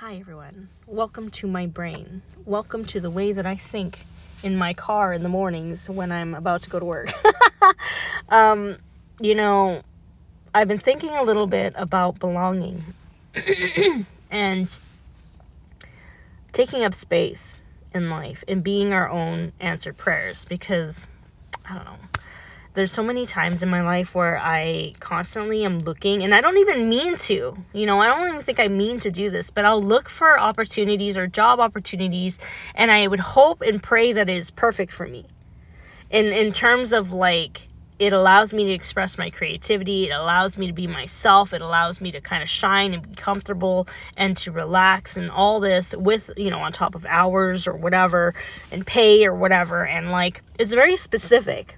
Hi everyone, welcome to my brain. Welcome to the way that I think in my car in the mornings when I'm about to go to work. I've been thinking a little bit about belonging and taking up space in life and being our own answered prayers, because I don't know, there's so many times in my life where I constantly am looking, and I don't even mean to, I don't even think I mean to do this, but I'll look for opportunities or job opportunities, and I would hope and pray that it is perfect for me. In terms of it allows me to express my creativity, it allows me to be myself, it allows me to kind of shine and be comfortable and to relax and all this with, on top of hours or whatever and pay or whatever. And it's very specific.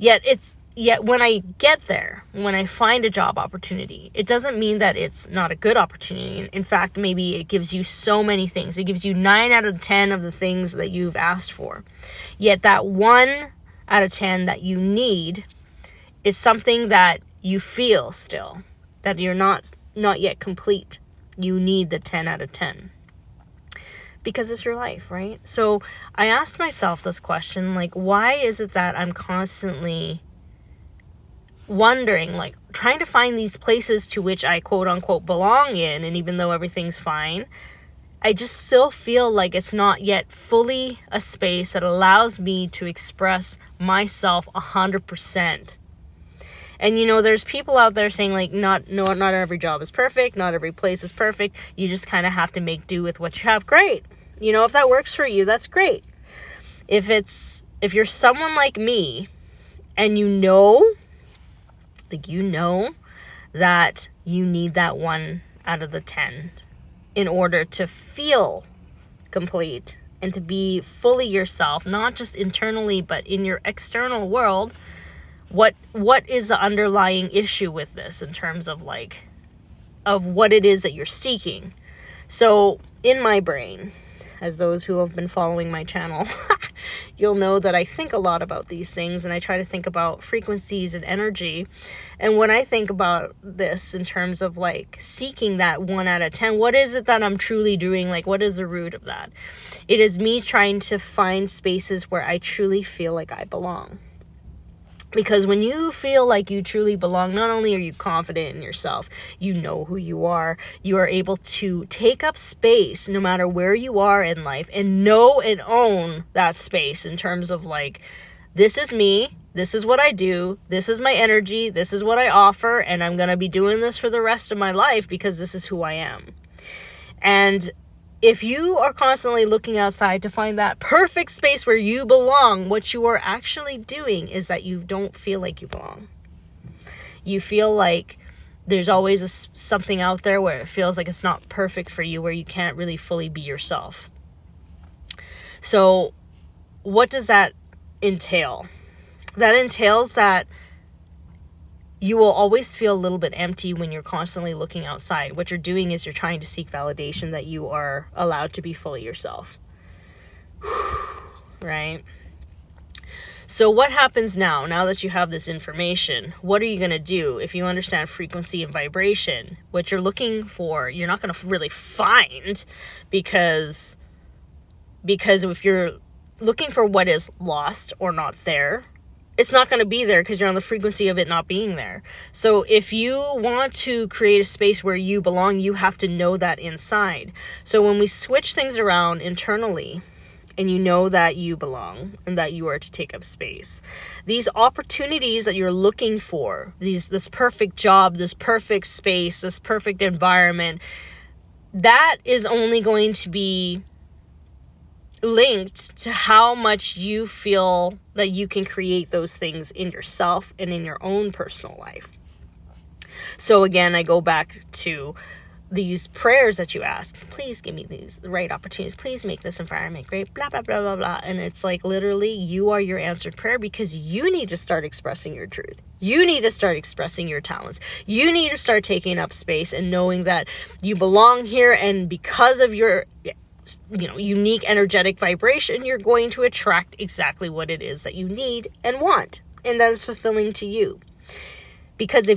Yet when I get there, when I find a job opportunity, it doesn't mean that it's not a good opportunity. In fact, maybe it gives you so many things. It gives you 9 out of 10 of the things that you've asked for. Yet that 1 out of 10 that you need is something that you feel still, that you're not yet complete. You need the 10 out of 10. Because it's your life, right? So I asked myself this question, why is it that I'm constantly wondering, trying to find these places to which I quote unquote belong in, and even though everything's fine, I just still feel like it's not yet fully a space that allows me to express myself 100%. And there's people out there saying not every job is perfect, not every place is perfect. You just kind of have to make do with what you have. Great. If that works for you, that's great. If you're someone like me and you know that you need that 1 out of the 10 in order to feel complete and to be fully yourself, not just internally, but in your external world, what is the underlying issue with this in terms of of what it is that you're seeking? So in my brain, as those who have been following my channel, you'll know that I think a lot about these things, and I try to think about frequencies and energy. And when I think about this in terms of seeking that 1 out of 10, what is it that I'm truly doing? What is the root of that? It is me trying to find spaces where I truly feel like I belong. Because when you feel like you truly belong, not only are you confident in yourself, you know who you are able to take up space no matter where you are in life and know and own that space in terms of this is me, this is what I do, this is my energy, this is what I offer, and I'm going to be doing this for the rest of my life because this is who I am. And if you are constantly looking outside to find that perfect space where you belong, what you are actually doing is that you don't feel like you belong. You feel like there's always something out there where it feels like it's not perfect for you, where you can't really fully be yourself. So what does that entail? That entails that you will always feel a little bit empty when you're constantly looking outside. What you're doing is you're trying to seek validation that you are allowed to be fully yourself. Right? So what happens now that you have this information? What are you going to do? If you understand frequency and vibration, what you're looking for, you're not going to really find, because if you're looking for what is lost or not there, it's not going to be there because you're on the frequency of it not being there. So if you want to create a space where you belong, you have to know that inside. So when we switch things around internally, and you know that you belong and that you are to take up space, these opportunities that you're looking for, this perfect job, this perfect space, this perfect environment, that is only going to be linked to how much you feel that you can create those things in yourself and in your own personal life. So again, I go back to these prayers that you ask. Please give me the right opportunities. Please make this environment great, blah, blah, blah, blah, blah. And it's literally you are your answered prayer, because you need to start expressing your truth. You need to start expressing your talents. You need to start taking up space and knowing that you belong here, and because of your unique energetic vibration, you're going to attract exactly what it is that you need and want, and that is fulfilling to you. Because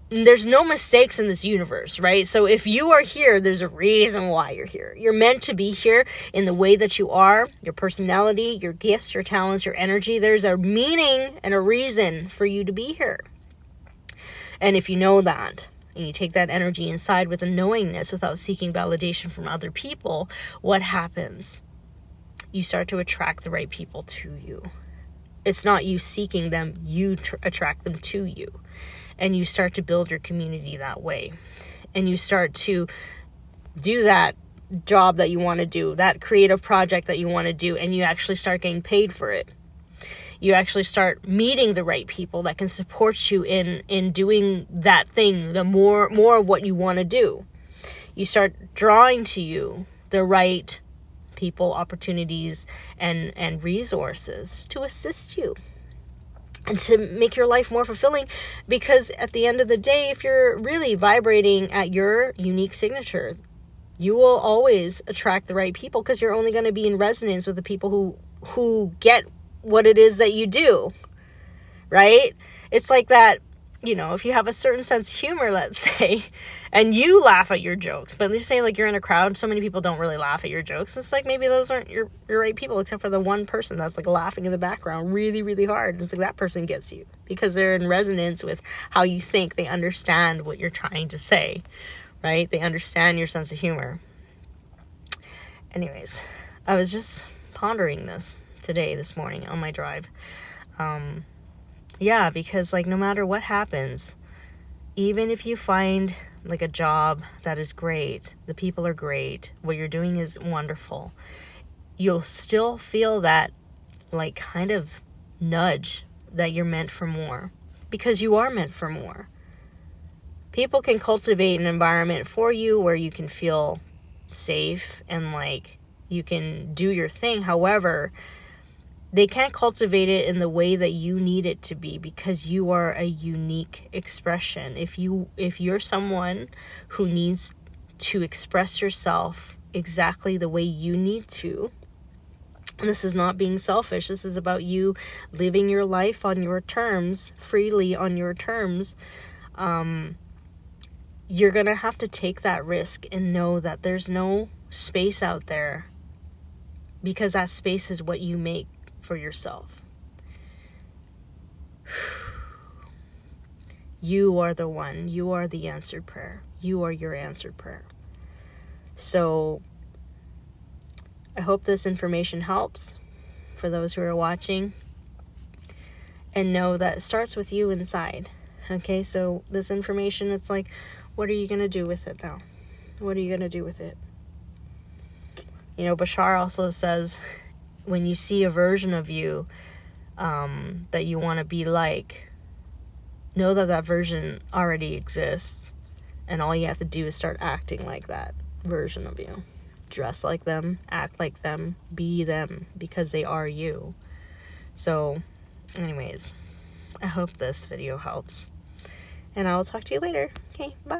there's no mistakes in this universe, right? So if you are here, there's a reason why you're here. You're meant to be here in the way that you are, your personality, your gifts, your talents, your energy. There's a meaning and a reason for you to be here. And if you know that, and you take that energy inside with a knowingness without seeking validation from other people, what happens? You start to attract the right people to you. It's not you seeking them, you attract them to you. And you start to build your community that way. And you start to do that job that you want to do, that creative project that you want to do, and you actually start getting paid for it. You actually start meeting the right people that can support you in doing that thing, the more of what you want to do. You start drawing to you the right people, opportunities, and resources to assist you and to make your life more fulfilling, because at the end of the day, if you're really vibrating at your unique signature, you will always attract the right people, because you're only going to be in resonance with the people who get what it is that you do, right? It's like that, if you have a certain sense of humor, let's say, and you laugh at your jokes, but let's say like you're in a crowd, so many people don't really laugh at your jokes. It's like maybe those aren't your right people, except for the one person that's like laughing in the background really, really hard. It's like that person gets you because they're in resonance with how you think. They understand what you're trying to say, right? They understand your sense of humor. Anyways, I was just pondering this morning on my drive. Yeah, because like no matter what happens, even if you find like a job that is great, the people are great, what you're doing is wonderful, you'll still feel that like kind of nudge that you're meant for more, because you are meant for more. People can cultivate an environment for you where you can feel safe and like you can do your thing. However, they can't cultivate it in the way that you need it to be, because you are a unique expression. If you're someone who needs to express yourself exactly the way you need to, and this is not being selfish, this is about you living your life on your terms, freely on your terms, you're gonna have to take that risk and know that there's no space out there, because that space is what you make for yourself. You are the one. You are the answered prayer. You are your answered prayer. So I hope this information helps for those who are watching, and know that it starts with you inside. Okay, so this information, it's like, what are you going to do with it now? What are you going to do with it? Bashar also says, when you see a version of you that you want to be like, know that version already exists, and all you have to do is start acting like that version of you. Dress like them, act like them, be them, because they are you. So, anyways, I hope this video helps, and I'll talk to you later. Okay, bye.